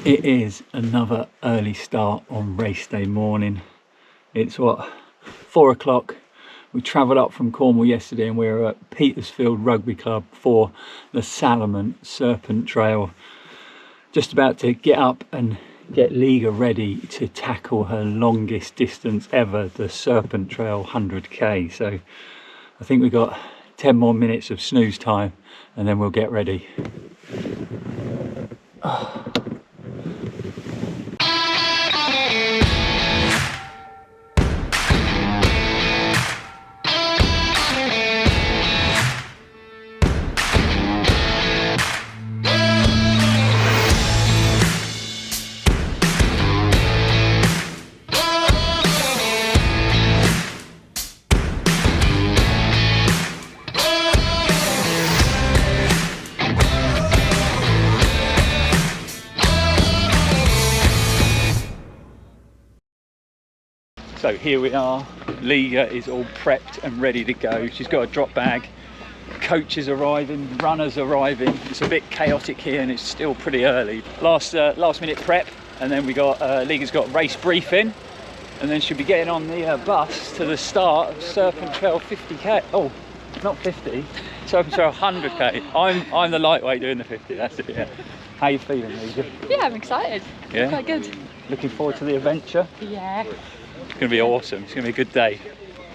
It is another early start on race day morning. It's what, 4 o'clock. We travelled up from Cornwall yesterday and we were at Petersfield Rugby Club for the Salomon Serpent Trail. Just about to get up and get Liga ready to tackle her longest distance ever, the Serpent Trail 100k. So I think we've got 10 more minutes of snooze time and then we'll get ready. So here we are, Liga is all prepped and ready to go. She's got a drop bag, coaches arriving, runners arriving. It's a bit chaotic here and it's still pretty early. Last minute prep, and then we got, Liga's got race briefing, and then she'll be getting on the bus to the start of Serpent Trail 50k. Oh, not 50, Serpent Trail 100k. I'm the lightweight doing the 50, that's it, yeah. How you feeling, Liga? Yeah, I'm excited. Yeah? Quite good. Looking forward to the adventure? Yeah. It's going to be awesome. It's going to be a good day.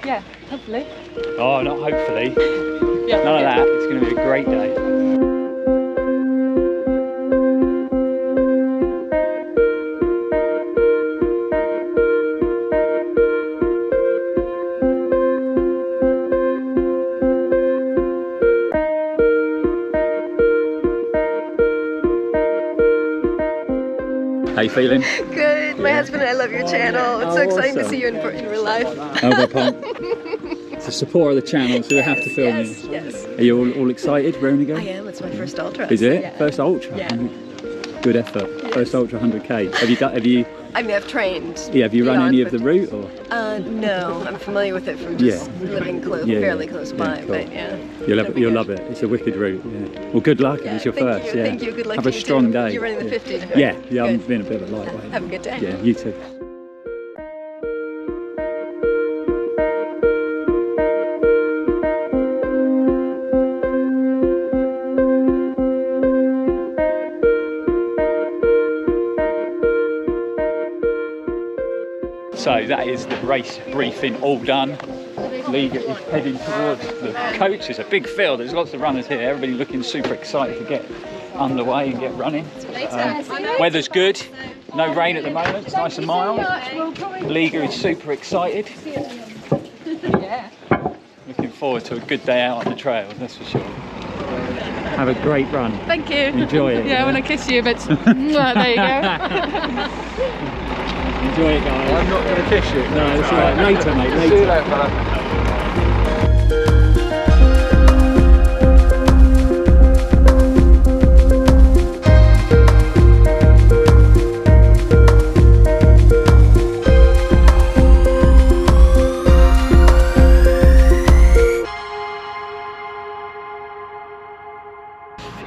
Yeah, hopefully. Oh, not hopefully. Yeah, None of that. It's going to be a great day. How you feeling? Good. My husband and I love your channel. It's so exciting to see you in real life. Oh, well, pump. It's the support of the channel, so we have to film you. Yes. Are you all excited? Raring to go? I am. It's my first ultra. Is it? Yeah. First ultra? Yeah. Good effort. Yes. First ultra 100k. Have you? I mean, I've trained. Yeah. Have you run any of the route or? No. I'm familiar with it from just living fairly close by. Cool. But yeah. You'll love it. It's a wicked route. Yeah. Well, good luck. It's your first. You. Yeah. Thank you. Good luck. Have to a you strong too. day. You're running the 50. Right? Yeah. Good. I'm being a bit of a lightweight. Have a good day. Yeah. You too. So that is the race briefing all done. Liga is heading towards the coach. It's a big field, there's lots of runners here. Everybody looking super excited to get underway and get running. Weather's good, no rain at the moment, it's nice and mild. Liga is super excited. Looking forward to a good day out on the trail, that's for sure. Have a great run. Thank you. Enjoy it. Yeah, I want to kiss you, but there you go. Enjoy it, guys. I'm not going to kiss you. No, it's alright. Later, mate. Later. See you later, fella.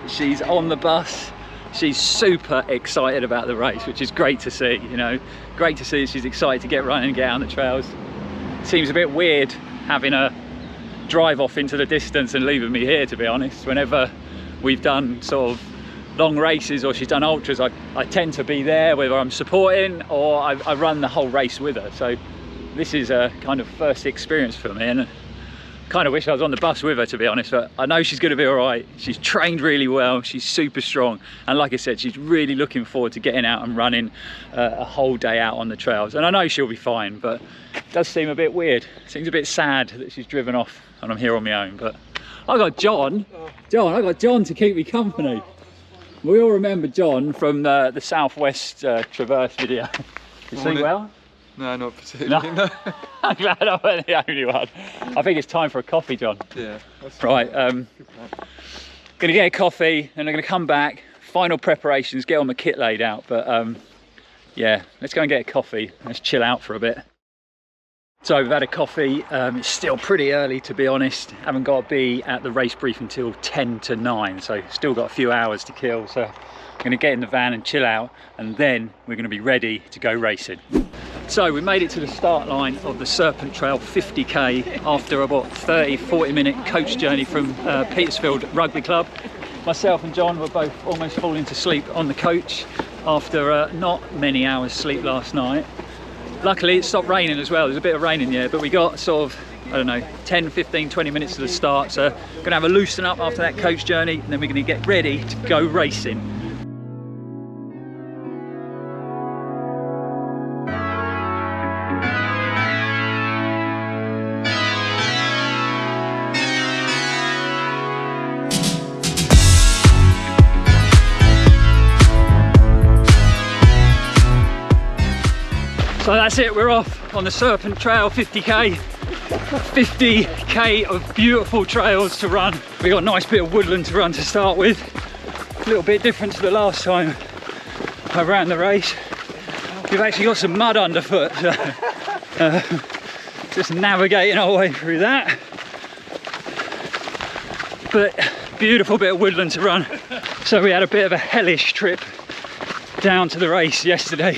She's on the bus. She's super excited about the race, which is great to see, you know. Great to see she's excited to get running and get out on the trails. Seems a bit weird having her drive off into the distance and leaving me here, to be honest. Whenever we've done sort of long races or she's done ultras, I tend to be there, whether I'm supporting or I run the whole race with her. So this is a kind of first experience for me, and kind of wish I was on the bus with her, to be honest, but I know she's going to be all right. She's trained really well, she's super strong, and like I said, she's really looking forward to getting out and running a whole day out on the trails. And I know she'll be fine, but it does seem a bit weird. Seems a bit sad that she's driven off and I'm here on my own. But I got John to keep me company. We all remember John from the Southwest Traverse video. You see well? No, not particularly. No. I'm glad I wasn't the only one. I think it's time for a coffee, John. Yeah. Right, gonna get a coffee and I'm gonna come back, final preparations, get all my kit laid out, but yeah, let's go and get a coffee. Let's chill out for a bit. So we've had a coffee. It's still pretty early, to be honest. Haven't got to be at the race brief until 10 to 9, so still got a few hours to kill. So I'm going to get in the van and chill out, and then we're going to be ready to go racing. So we made it to the start line of the Serpent Trail 50k after about 30-40 minute coach journey from Petersfield Rugby Club. Myself and John were both almost falling to sleep on the coach after not many hours sleep last night. Luckily it stopped raining as well. There's a bit of rain in the air, but we got sort of, I don't know, 10, 15, 20 minutes to the start. So we're gonna have a loosen up after that coach journey, and then we're gonna get ready to go racing. So that's it, we're off on the Serpent Trail 50k. 50k of beautiful trails to run. We got a nice bit of woodland to run to start with. A little bit different to the last time I ran the race. We've actually got some mud underfoot, so just navigating our way through that. But beautiful bit of woodland to run. So we had a bit of a hellish trip down to the race yesterday.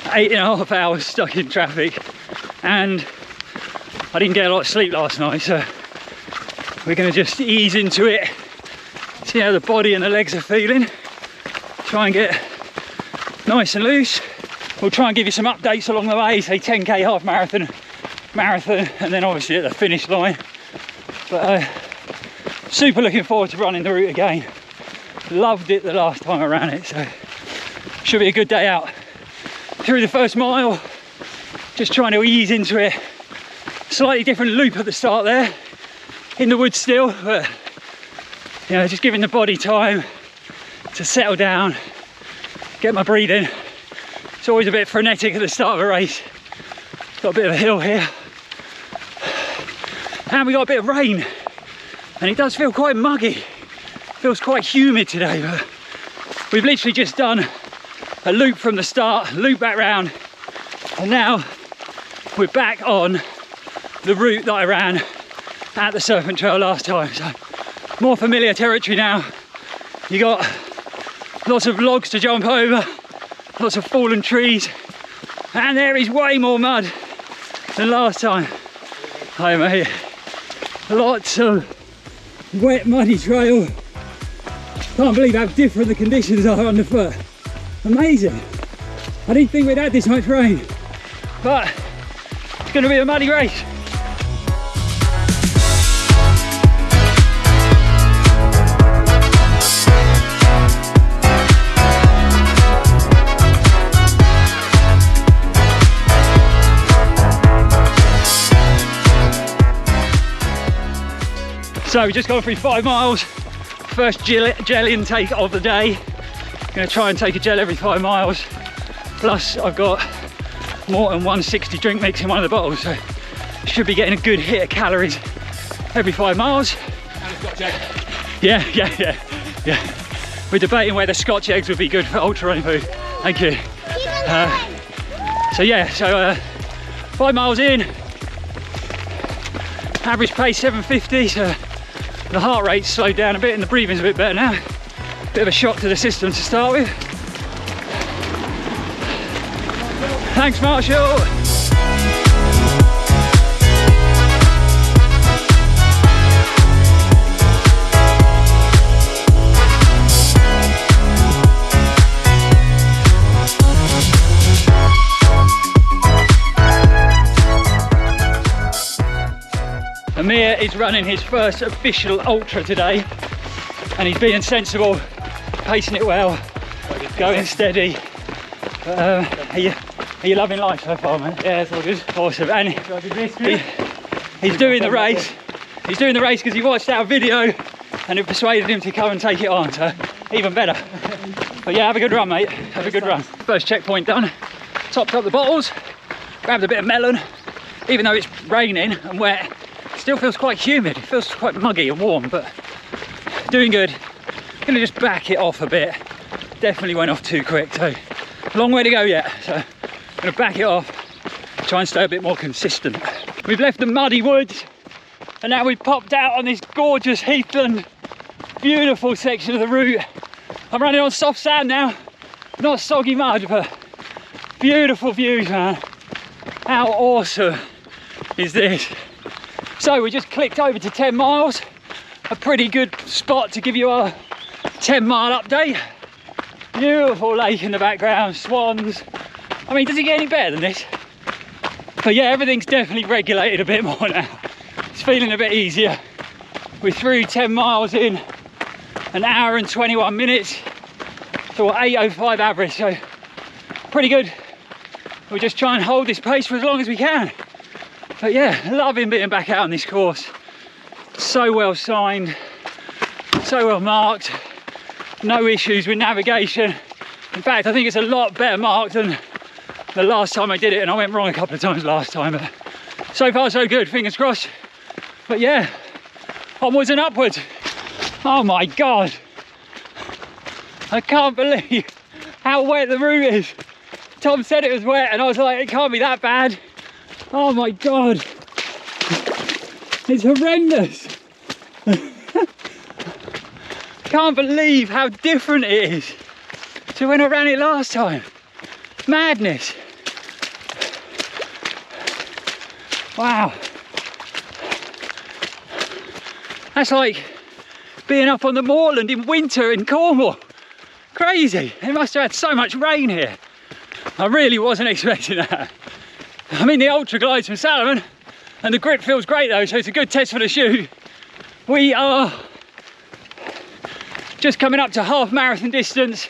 8.5 hours stuck in traffic, and I didn't get a lot of sleep last night, so we're going to just ease into it, see how the body and the legs are feeling, try and get nice and loose. We'll try and give you some updates along the way, say 10k half marathon, and then obviously at the finish line. But super looking forward to running the route again. Loved it the last time I ran it, so should be a good day out. Through the first mile, just trying to ease into it. Slightly different loop at the start there, in the woods still, but you know, just giving the body time to settle down, get my breathing. It's always a bit frenetic at the start of a race. Got a bit of a hill here, and we got a bit of rain, and it does feel quite muggy. Feels quite humid today, but we've literally just done a loop from the start, loop back round, and now we're back on the route that I ran at the Serpent Trail last time. So more familiar territory now. You got lots of logs to jump over, lots of fallen trees, and there is way more mud than last time. Hi mate, lots of wet muddy trail. Can't believe how different the conditions are underfoot. Amazing. I didn't think we'd had this much rain, but it's going to be a muddy race. So we just gone through 5 miles, first gel intake of the day. Going to try and take a gel every 5 miles, plus I've got more than 160 drink mix in one of the bottles, so should be getting a good hit of calories every 5 miles. And a Scotch egg. Yeah. We're debating whether Scotch eggs would be good for ultra running food. Thank you. So 5 miles in, average pace 750, so the heart rate's slowed down a bit and the breathing's a bit better now. Bit of a shock to the system to start with. Thanks, Marshall. Amir is running his first official ultra today, and he's being sensible, pacing it well, going steady. Are you loving life so far, man? Yeah, it's all good. Awesome. And he's doing the race. He's doing the race because he watched our video and it persuaded him to come and take it on, so even better. But yeah, have a good run, mate. Have a good run. First checkpoint done. Topped up the bottles, grabbed a bit of melon. Even though it's raining and wet, it still feels quite humid. It feels quite muggy and warm, but doing good. Gonna just back it off a bit. Definitely went off too quick, so long way to go yet. So I'm gonna back it off, try and stay a bit more consistent. We've left the muddy woods and now we've popped out on this gorgeous heathland, beautiful section of the route. I'm running on soft sand now, not soggy mud, but beautiful views, man. How awesome is this? So we just clicked over to 10 miles, a pretty good spot to give you a 10-mile update. Beautiful lake in the background, swans. I mean, does it get any better than this? But yeah, everything's definitely regulated a bit more now. It's feeling a bit easier. We're through 10 miles in an hour and 21 minutes. So 8:05 average, so pretty good. We'll just try and hold this pace for as long as we can. But yeah, loving being back out on this course. So well signed, so well marked. No issues with navigation. In fact, I think it's a lot better marked than the last time I did it, and I went wrong a couple of times last time. But so far so good, fingers crossed. But yeah, onwards and upwards. Oh my God. I can't believe how wet the route is. Tom said it was wet and I was like, it can't be that bad. Oh my God. It's horrendous. Can't believe how different it is to when I ran it last time. Madness. Wow. That's like being up on the moorland in winter in Cornwall. Crazy. It must have had so much rain here. I really wasn't expecting that. I'm in the Ultra Glides from Salomon and the grip feels great though, so it's a good test for the shoe. We are just coming up to half marathon distance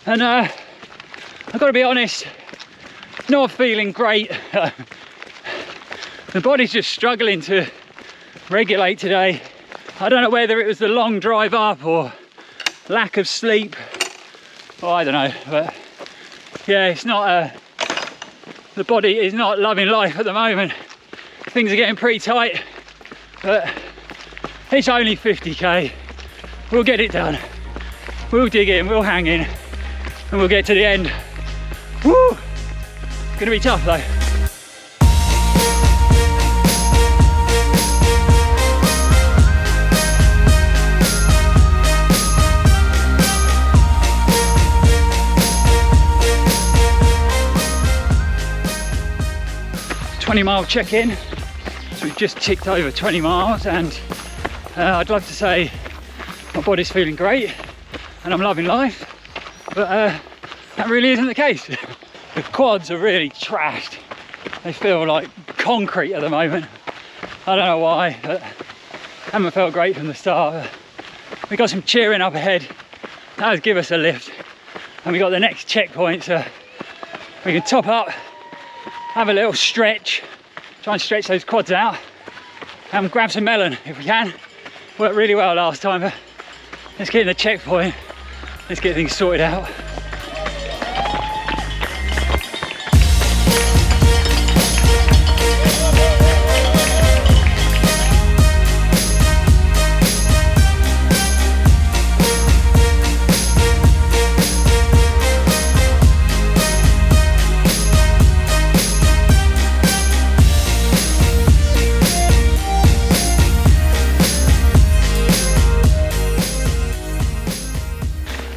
and I've got to be honest, not feeling great. The body's just struggling to regulate today. I don't know whether it was the long drive up or lack of sleep. Oh, I don't know, but yeah, it's not the body is not loving life at the moment. Things are getting pretty tight, but it's only 50k. We'll get it done. We'll dig in, we'll hang in, and we'll get to the end. Woo! It's gonna be tough though. Mile check-in. So we've just ticked over 20 miles and I'd love to say my body's feeling great and I'm loving life, but that really isn't the case. The quads are really trashed. They feel like concrete at the moment. I don't know why, but haven't felt great from the start. We got some cheering up ahead. That'll give us a lift. And we got the next checkpoint, so we can top up, have a little stretch, try and stretch those quads out, and grab some melon if we can. Worked really well last time, but let's get in the checkpoint, let's get things sorted out.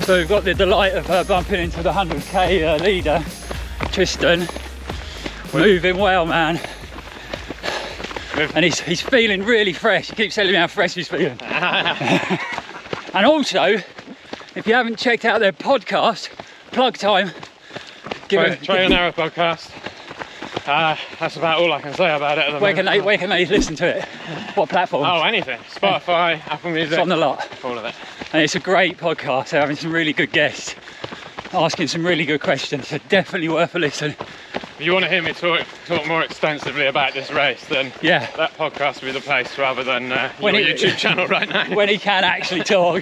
So we've got the delight of bumping into the 100k leader, Tristan. Moving well, man. And he's feeling really fresh. He keeps telling me how fresh he's feeling. And also, if you haven't checked out their podcast, plug time. Trail and Arrow podcast. That's about all I can say about it at the moment. Where can they listen to it? What platform? Oh, anything. Spotify, Apple Music. It's on the lot. All of it. And it's a great podcast. They're having some really good guests, asking some really good questions, so definitely worth a listen. If you want to hear me talk more extensively about this race, then yeah, that podcast will be the place rather than your YouTube channel right now. When he can actually talk,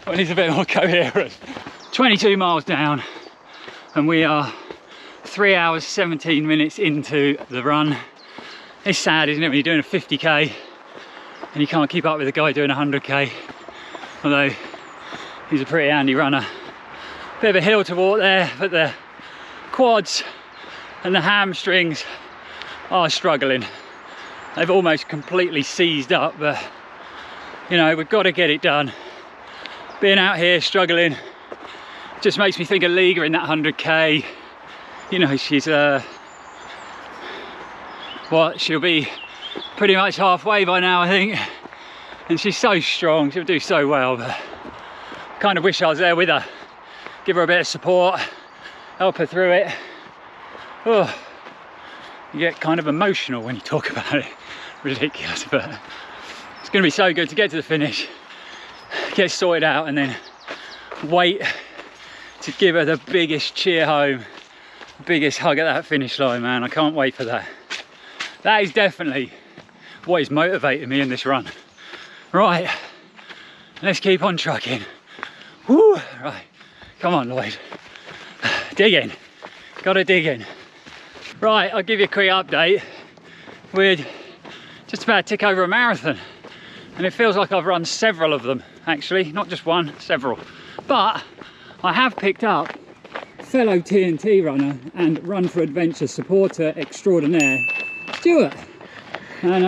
when he's a bit more coherent. 22 miles down, and we are 3 hours 17 minutes into the run. It's sad, isn't it, when you're doing a 50k and you can't keep up with the guy doing 100k, although he's a pretty handy runner. Bit of a hill to walk there, but the quads and the hamstrings are struggling. They've almost completely seized up, but you know, we've got to get it done. Being out here struggling just makes me think of Liga in that 100k. You know, she's what, she'll be pretty much halfway by now, I think, and she's so strong, she'll do so well, but I kind of wish I was there with her, give her a bit of support, help her through it. Oh, you get kind of emotional when you talk about it. Ridiculous, but it's going to be so good to get to the finish, get sorted out, and then wait to give her the biggest cheer home, biggest hug at that finish line, man. I can't wait for that. That is definitely what is motivating me in this run. Right, let's keep on trucking. Woo! Right, come on, Lloyd. Dig in, gotta dig in. Right, I'll give you a quick update. We're just about to tick over a marathon, and it feels like I've run several of them, actually, not just one, several. But I have picked up fellow TNT runner and Run4Adventure supporter extraordinaire, Stuart. And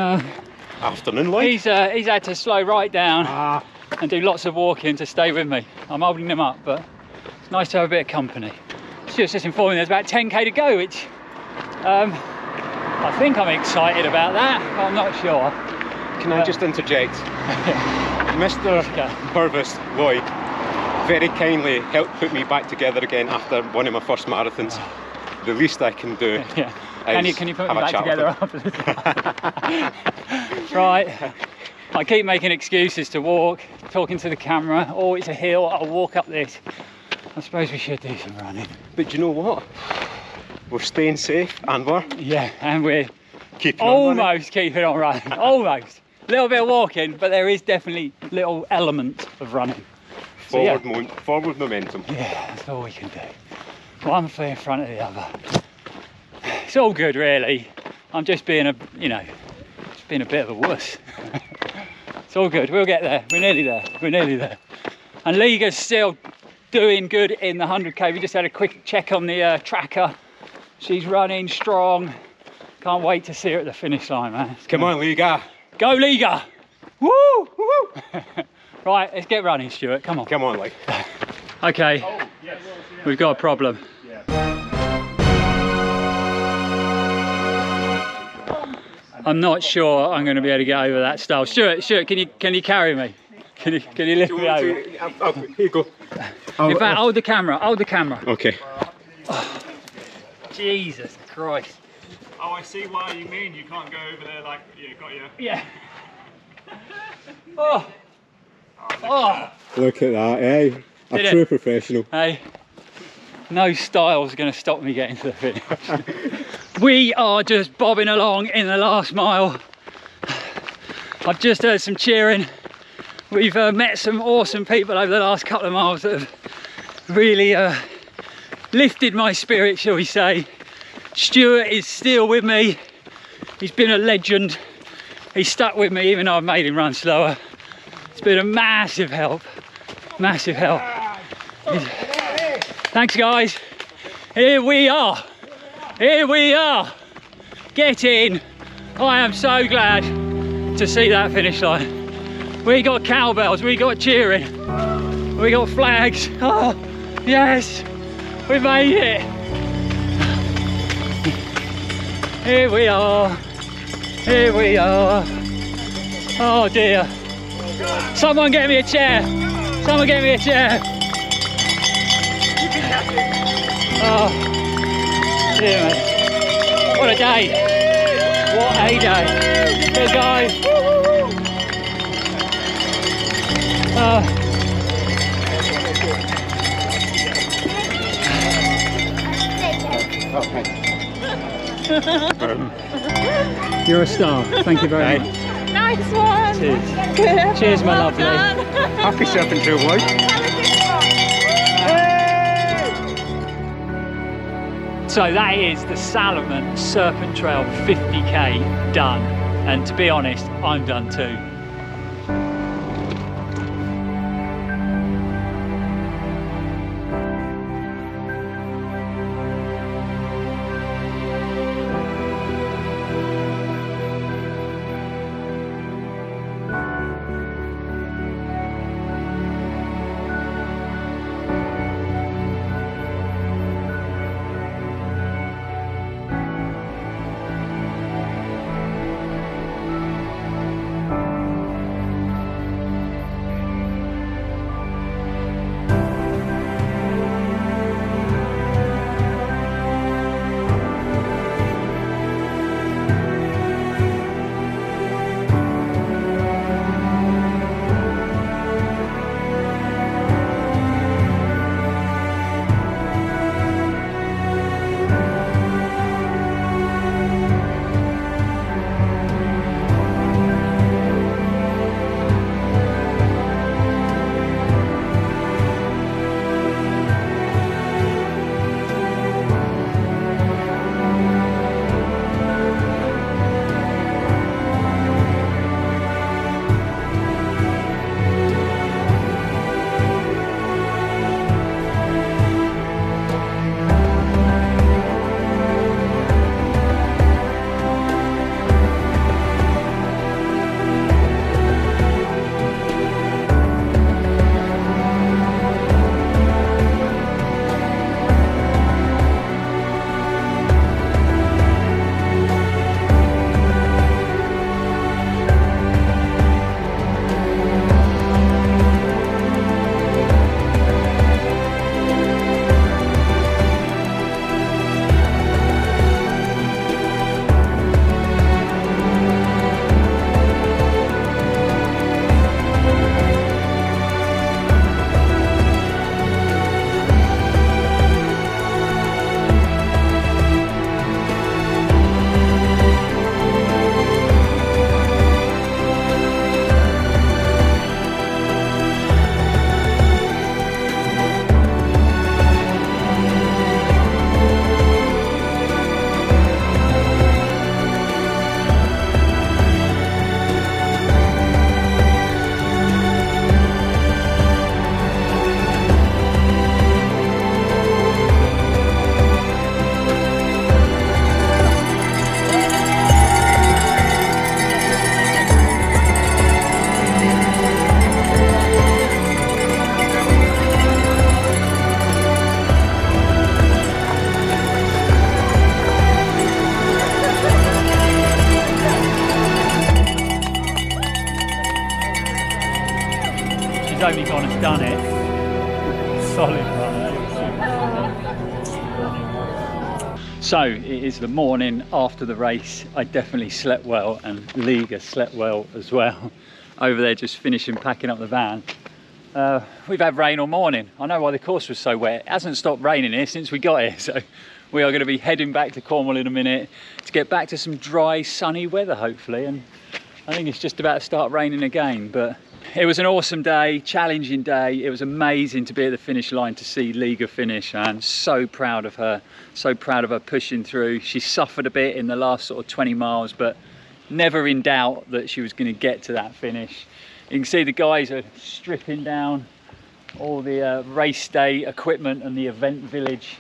afternoon, Lloyd. He's had to slow right down and do lots of walking to stay with me. I'm holding him up, but it's nice to have a bit of company. Stuart's just informing me there's about 10k to go, which I think I'm excited about that, but I'm not sure. Can I just interject? Mr. Purvis Lloyd very kindly helped put me back together again after one of my first marathons. The least I can do. Yeah. Can you put me back together after this? Right. I keep making excuses to walk, talking to the camera. Oh, it's a hill, I'll walk up this. I suppose we should do some running. But you know what? We're staying safe, and we're almost keeping on running. Almost. A little bit of walking, but there is definitely little elements of running. Forward momentum. Yeah, that's all we can do. One foot in front of the other. It's all good, really. I'm just being a bit of a wuss. It's all good. We'll get there. We're nearly there. We're nearly there. And Liga's still doing good in the 100k. We just had a quick check on the tracker. She's running strong. Can't wait to see her at the finish line, man. Come on, Liga. Go, Liga! Woo! Woo! Right, let's get running, Stuart. Come on. Come on, like. Okay, we've got a problem. I'm not sure I'm going to be able to get over that stile. Stuart, can you carry me? Can you lift me over? Here you go. In fact, hold the camera. Okay. Oh, Jesus Christ. Oh, I see why you mean you can't go over there like you got your... Yeah. Oh. Oh. Look at that, eh? A true professional. Hey, no style's going to stop me getting to the finish. We are just bobbing along in the last mile. I've just heard some cheering. We've met some awesome people over the last couple of miles that have really lifted my spirit, shall we say. Stuart is still with me. He's been a legend. He's stuck with me even though I've made him run slower. It's been a massive help. Massive help. Thanks, guys. Here we are. Here we are. Get in. I am so glad to see that finish line. We got cowbells, we got cheering, we got flags. Oh, yes, we made it. Here we are. Here we are. Oh dear. Someone get me a chair. Someone get me a chair. Oh, dear me. What a day. What a day. Good guys. You're a star. Thank you very much. Nice one. Cheers. Good. Cheers, my lovely. Happy Serpent Trail, Lloyd. So that is the Salomon Serpent Trail 50k done. And to be honest, I'm done too. She's only gone and done it. Solid run. So it is the morning after the race. I definitely slept well, and Liga slept well as well. Over there just finishing packing up the van. We've had rain all morning. I know why the course was so wet. It hasn't stopped raining here since we got here, so we are going to be heading back to Cornwall in a minute to get back to some dry, sunny weather, hopefully. And I think it's just about to start raining again, but it was an awesome day, challenging day. It was amazing to be at the finish line to see Liga finish. I'm so proud of her, so proud of her pushing through. She suffered a bit in the last sort of 20 miles, but never in doubt that she was going to get to that finish. You can see the guys are stripping down all the race day equipment and the event village.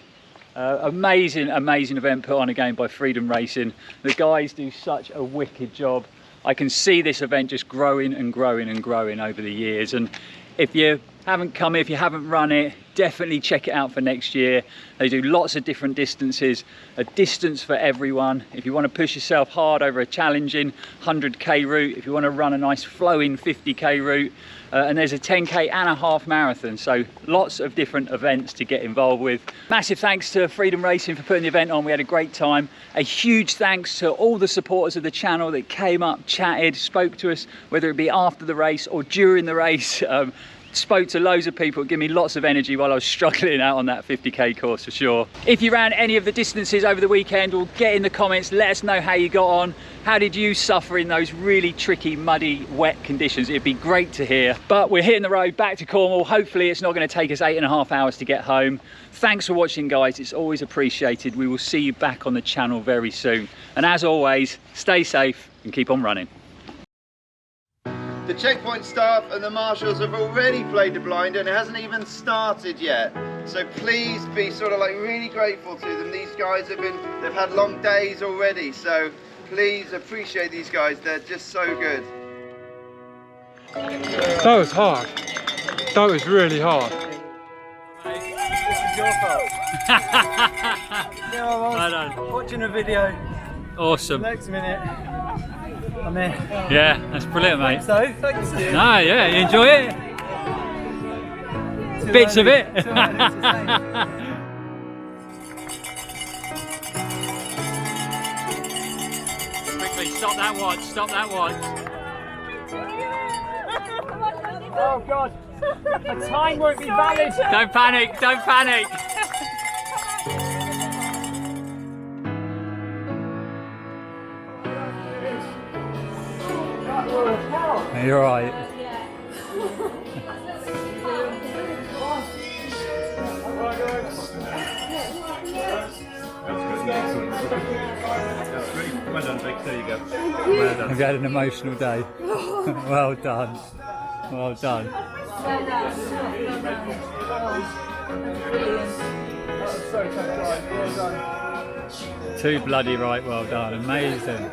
Amazing event put on again by Freedom Racing. The guys do such a wicked job. I can see this event just growing and growing and growing over the years. And if you haven't come, if you haven't run it, definitely check it out for next year. They do lots of different distances, a distance for everyone. If you want to push yourself hard over a challenging 100k route, if you want to run a nice flowing 50k route, and there's a 10k and a half marathon, so lots of different events to get involved with. Massive thanks to Freedom Racing for putting the event on. We had a great time. A huge thanks to all the supporters of the channel that came up, chatted, spoke to us, whether it be after the race or during the race. Spoke to loads of people, give me lots of energy while I was struggling out on that 50k course for sure. If you ran any of the distances over the weekend, or get in the comments, let us know how you got on. How did you suffer in those really tricky, muddy, wet conditions? It'd be great to hear. But we're hitting the road back to Cornwall. Hopefully it's not going to take us 8.5 hours to get home. Thanks for watching, guys. It's always appreciated. We will see you back on the channel very soon. And as always, stay safe and keep on running. The checkpoint staff and the marshals have already played the blind and it hasn't even started yet. So please be sort of like really grateful to them. These guys they've had long days already. So please appreciate these guys. They're just so good. That was hard. That was really hard. This is your fault. Well done. Watching a video. Awesome. Next minute. I'm here. Yeah, that's brilliant, mate. So, thanks. No, yeah, you enjoy it? Bits of it. Quickly, stop that watch, stop that watch. Oh God, the time won't be valid. Don't panic, don't panic. You're right. Well done, Vic. There you go. Well done. I've had an emotional day. Well done. Well done. Too bloody right. Well done. Amazing.